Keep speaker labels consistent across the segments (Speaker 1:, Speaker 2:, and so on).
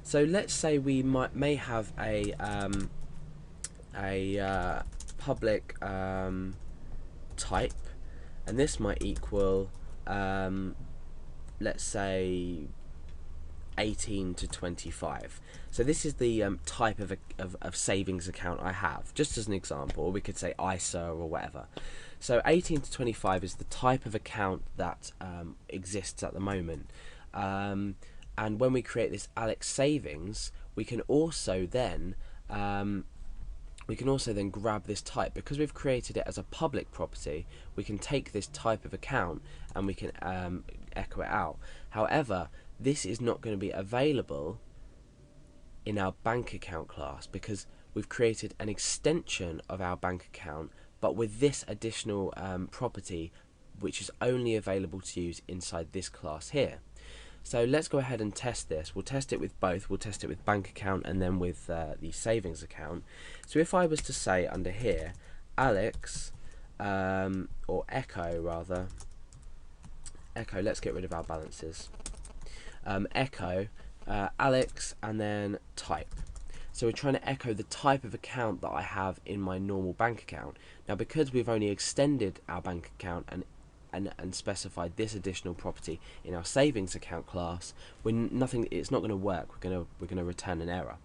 Speaker 1: So let's say we may have public type, and this might equal let's say 18 to 25. So this is the type of savings account I have, just as an example. We could say ISA or whatever. So 18 to 25 is the type of account that exists at the moment. And when we create this Alex savings, we can also then grab this type. Because we've created it as a public property, we can take this type of account and we can echo it out. However, this is not going to be available in our bank account class because we've created an extension of our bank account, but with this additional property, which is only available to use inside this class here. So let's go ahead and test this. We'll test it with both. We'll test it with bank account and then with the savings account. So if I was to say under here, Alex, or echo rather, echo, let's get rid of our balances. Echo, Alex, and then type. So we're trying to echo the type of account that I have in my normal bank account. Now, because we've only extended our bank account and specified this additional property in our savings account class, it's not going to work. We're going to return an error.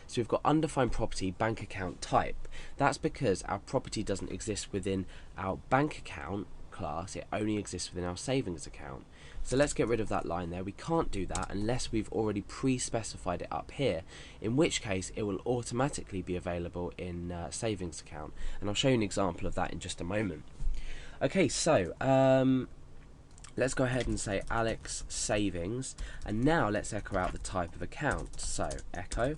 Speaker 1: So we've got undefined property bank account type. That's because our property doesn't exist within our bank account class, it only exists within our savings account. So let's get rid of that line there. We can't do that unless we've already pre-specified it up here, in which case it will automatically be available in savings account, and I'll show you an example of that in just a moment. Okay, so let's go ahead and say Alex savings, and now let's echo out the type of account. So echo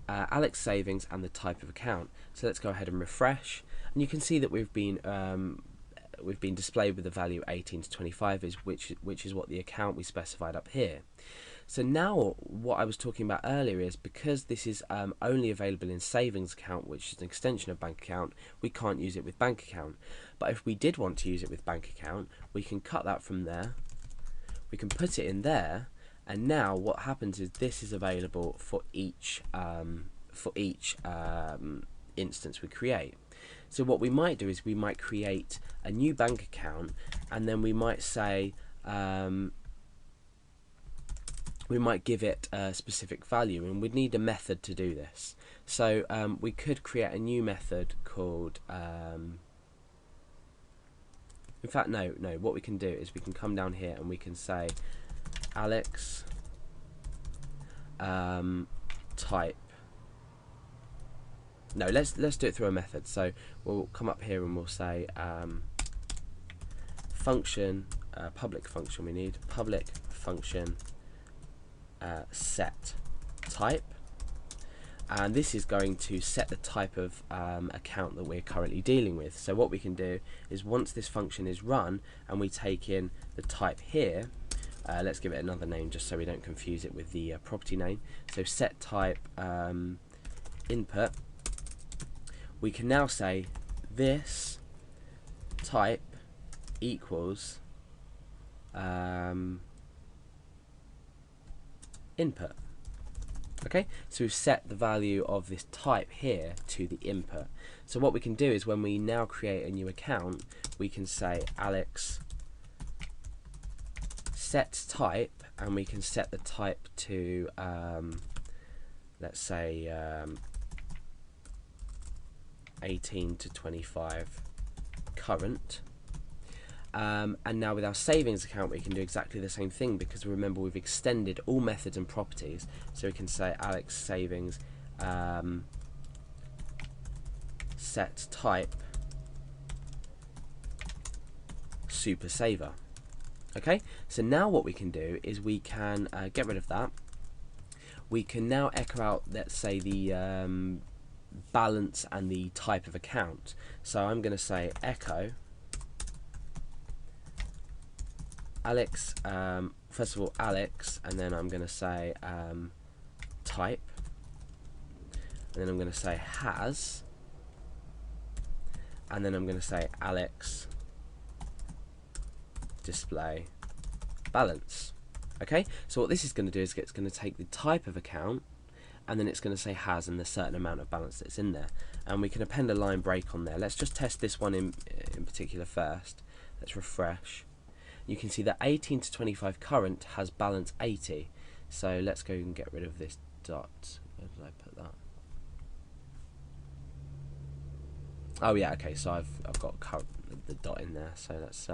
Speaker 1: Alex savings and the type of account. So let's go ahead and refresh, and you can see that we've been displayed with the value 18 to 25, which is what the account we specified up here. So now what I was talking about earlier is, because this is only available in savings account, which is an extension of bank account, we can't use it with bank account. But if we did want to use it with bank account, we can cut that from there, we can put it in there, and now what happens is this is available for each instance we create. So what we might do is we might create a new bank account, and then we might say we might give it a specific value, and we'd need a method to do this. So we could create a new method called in fact no, what we can do is we can come down here and we can say Alex type. No, let's do it through a method. So we'll come up here and we'll say function, public function. We need public function set type, and this is going to set the type of account that we're currently dealing with. So what we can do is, once this function is run and we take in the type here, let's give it another name just so we don't confuse it with the property name. So set type input. We can now say this type equals input. Okay, so we've set the value of this type here to the input. So what we can do is, when we now create a new account, we can say Alex set type, and we can set the type to let's say 18 to 25 current. And now with our savings account we can do exactly the same thing, because remember we've extended all methods and properties. So we can say Alex savings set type super saver. Okay, so now what we can do is we can get rid of that. We can now echo out, let's say, the balance and the type of account. So I'm going to say echo Alex, first of all Alex, and then I'm going to say type, and then I'm going to say has, and then I'm going to say Alex display balance. Okay, so what this is going to do is it's going to take the type of account, and then it's going to say has and the certain amount of balance that's in there, and we can append a line break on there. Let's just test this one in particular first. Let's refresh. You can see that 18 to 25 current has balance 80. So let's go and get rid of this dot. Where did I put that? Oh yeah, okay, so I've got the dot in there, so let's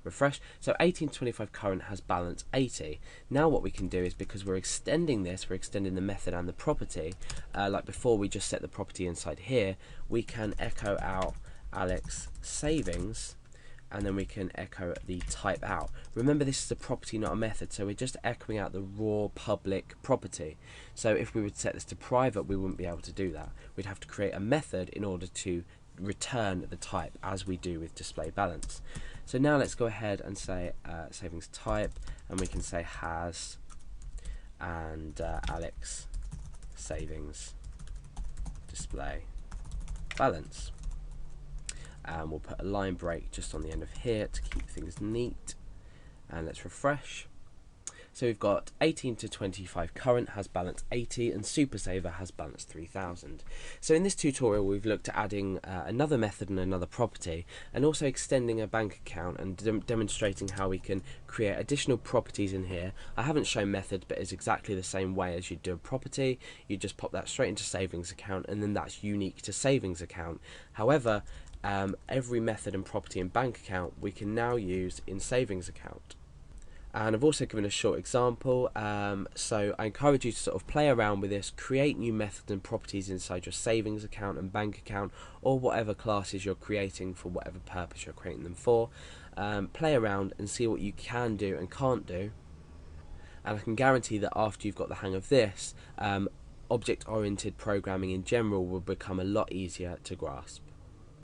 Speaker 1: refresh. So 18 to 25 current has balance 80. Now what we can do is, because we're extending this, we're extending the method and the property, like before we just set the property inside here, we can echo out Alex savings, and then we can echo the type out. Remember, this is a property, not a method, so we're just echoing out the raw public property. So if we would set this to private, we wouldn't be able to do that. We'd have to create a method in order to return the type, as we do with display balance. So now let's go ahead and say savings type, and we can say has and Alex savings display balance. And we'll put a line break just on the end of here to keep things neat, and let's refresh. So we've got 18 to 25 current has balance 80, and Super Saver has balance 3000. So in this tutorial we've looked at adding another method and another property, and also extending a bank account, and demonstrating how we can create additional properties in here. I haven't shown methods, but it's exactly the same way as you do a property. You just pop that straight into savings account, and then that's unique to savings account. However, every method and property in bank account we can now use in savings account. And I've also given a short example, so I encourage you to sort of play around with this, create new methods and properties inside your savings account and bank account, or whatever classes you're creating for whatever purpose you're creating them for. Play around and see what you can do and can't do, and I can guarantee that after you've got the hang of this, object-oriented programming in general will become a lot easier to grasp.